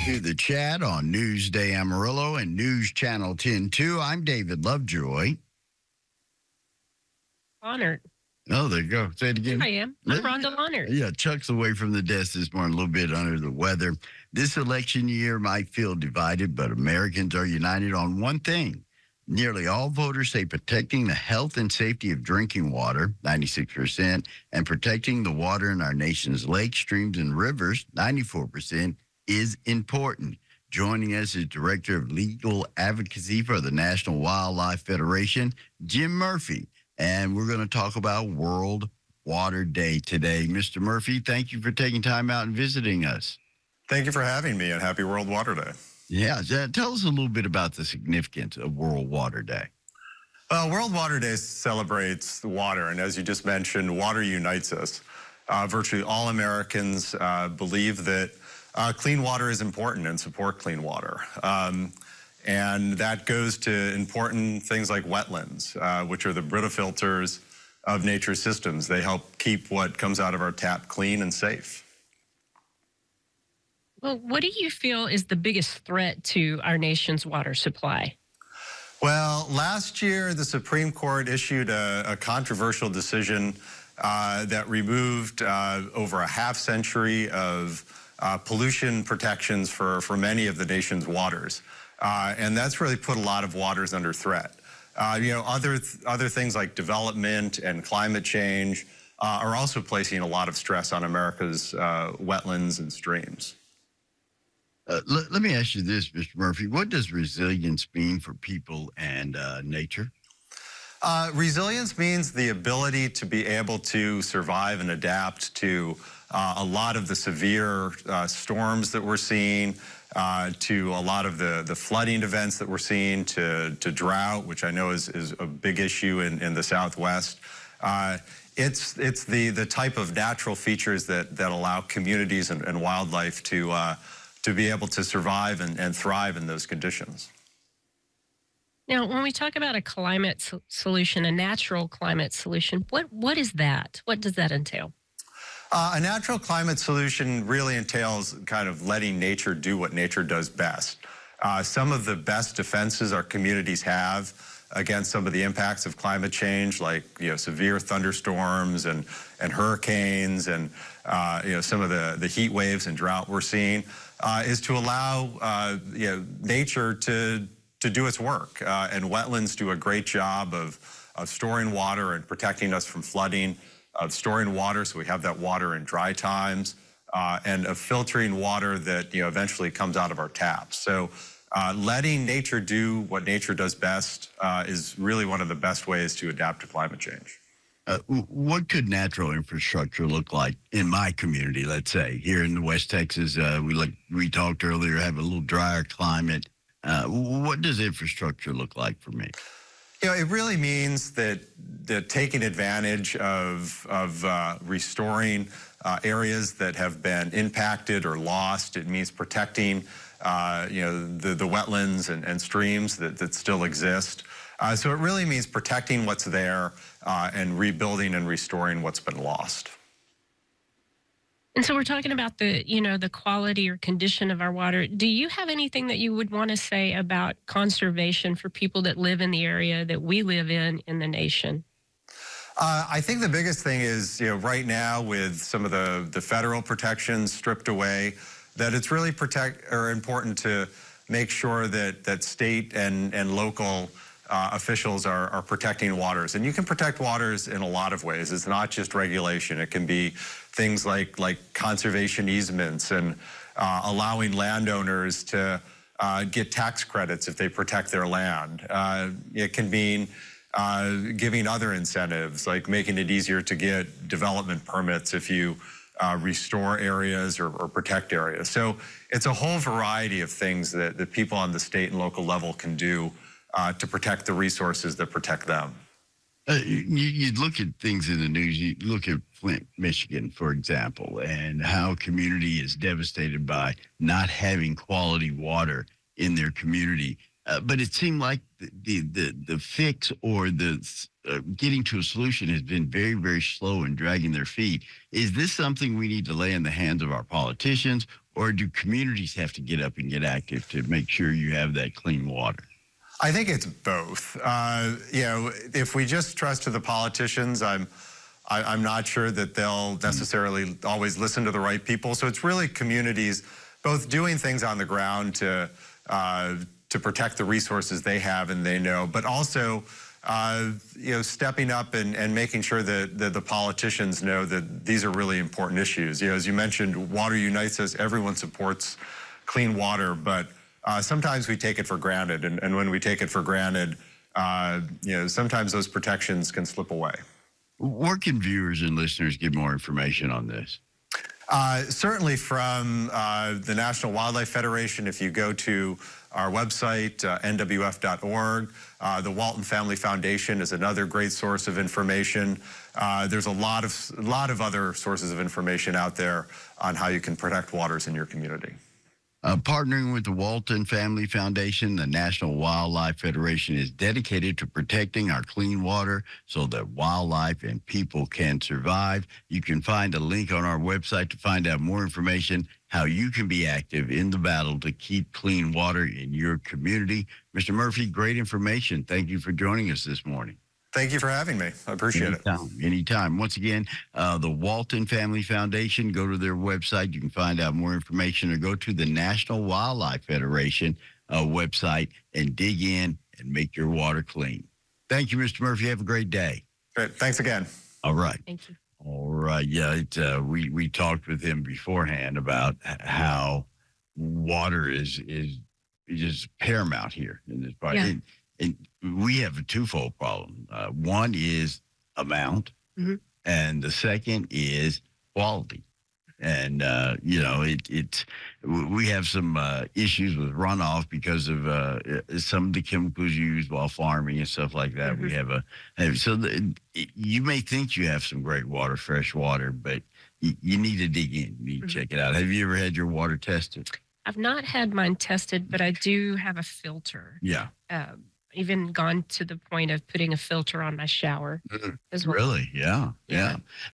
to the chat on Newsday Amarillo and News Channel 10-2. I'm David Lovejoy. Honored. Oh, there you go. Say it again. I am. I'm Rhonda Honored. Yeah, Chuck's away from the desk this morning, a little bit under the weather. This election year might feel divided, but Americans are united on one thing. Nearly all voters say protecting the health and safety of drinking water, 96%, and protecting the water in our nation's lakes, streams, and rivers, 94%, is important. Joining us is Director of Legal Advocacy for the National Wildlife Federation, Jim Murphy. And we're going to talk about World Water Day today. Mr. Murphy, thank you for taking time out and visiting us. Thank you for having me, and happy World Water Day. Yeah, tell us a little bit about the significance of World Water Day. World Water Day celebrates water, and as you just mentioned, water unites us. Virtually all Americans believe that clean water is important and support clean water. And that goes to important things like wetlands, which are the Brita filters of nature's systems. They help keep what comes out of our tap clean and safe. Well, what do you feel is the biggest threat to our nation's water supply? Well, last year, the Supreme Court issued a controversial decision that removed over a half century of pollution protections for many of the nation's waters. And that's really put a lot of waters under threat. Other things like development and climate change are also placing a lot of stress on America's wetlands and streams. Let me ask you this, Mr. Murphy. What does resilience mean for people and nature? Resilience means the ability to be able to survive and adapt to a lot of the severe storms that we're seeing, to a lot of the flooding events that we're seeing, to drought, which I know is a big issue in the Southwest. It's the type of natural features that allow communities and wildlife to be able to survive and thrive in those conditions. Now, when we talk about a climate solution, a natural climate solution, what is that? What does that entail? A natural climate solution really entails kind of letting nature do what nature does best. Some of the best defenses our communities have against some of the impacts of climate change, like severe thunderstorms and hurricanes and some of the heat waves and drought we're seeing, is to allow nature to do its work. And wetlands do a great job of storing water and protecting us from flooding, of storing water so we have that water in dry times, and of filtering water that eventually comes out of our taps. So letting nature do what nature does best is really one of the best ways to adapt to climate change. What could natural infrastructure look like in my community, let's say, here in West Texas? We talked earlier, have a little drier climate. What does infrastructure look like for me? It really means that taking advantage of restoring areas that have been impacted or lost. It means protecting the wetlands and streams that still exist. So it really means protecting what's there and rebuilding and restoring what's been lost. And so we're talking about the quality or condition of our water. Do you have anything that you would want to say about conservation for people that live in the area that we live in the nation? I think the biggest thing is, right now with some of the federal protections stripped away, that it's really important to make sure that state and local officials are protecting waters. And you can protect waters in a lot of ways. It's not just regulation. It can be things like conservation easements and allowing landowners to get tax credits if they protect their land. It can mean giving other incentives, like making it easier to get development permits if you restore areas or protect areas. So it's a whole variety of things that people on the state and local level can do to protect the resources that protect them. You look at things in the news, you look at Flint, Michigan, for example, and how community is devastated by not having quality water in their community. but it seemed like the fix or getting to a solution has been very, very slow and dragging their feet. Is this something we need to lay in the hands of our politicians, or do communities have to get up and get active to make sure you have that clean water? I think it's both. If we just trust to the politicians, I'm not sure that they'll necessarily always listen to the right people. So it's really communities both doing things on the ground to protect the resources they have and they know, but also stepping up and making sure that the politicians know that these are really important issues. As you mentioned, Water Unites us. Everyone supports clean water, but sometimes we take it for granted, and when we take it for granted, sometimes those protections can slip away. Where can viewers and listeners get more information on this? Certainly from the National Wildlife Federation. If you go to our website, nwf.org, the Walton Family Foundation is another great source of information. There's a lot of other sources of information out there on how you can protect waters in your community. Partnering with the Walton Family Foundation, the National Wildlife Federation is dedicated to protecting our clean water so that wildlife and people can survive. You can find a link on our website to find out more information, how you can be active in the battle to keep clean water in your community. Mr. Murphy, great information. Thank you for joining us this morning. Thank you for having me. I appreciate it. Anytime. Once again, the Walton Family Foundation, go to their website. You can find out more information, or go to the National Wildlife Federation website and dig in and make your water clean. Thank you, Mr. Murphy. Have a great day. Great. Thanks again. All right. Thank you. All right. Yeah, we talked with him beforehand about how water is just paramount here in this part. Yeah. And we have a twofold problem. One is amount, and the second is quality. And we have some issues with runoff because of some of the chemicals used while farming and stuff like that. We have you may think you have some great water, fresh water, but you need to dig in. You need to check it out. Have you ever had your water tested? I've not had mine tested, but I do have a filter. Yeah. Even gone to the point of putting a filter on my shower as well. Really? Yeah.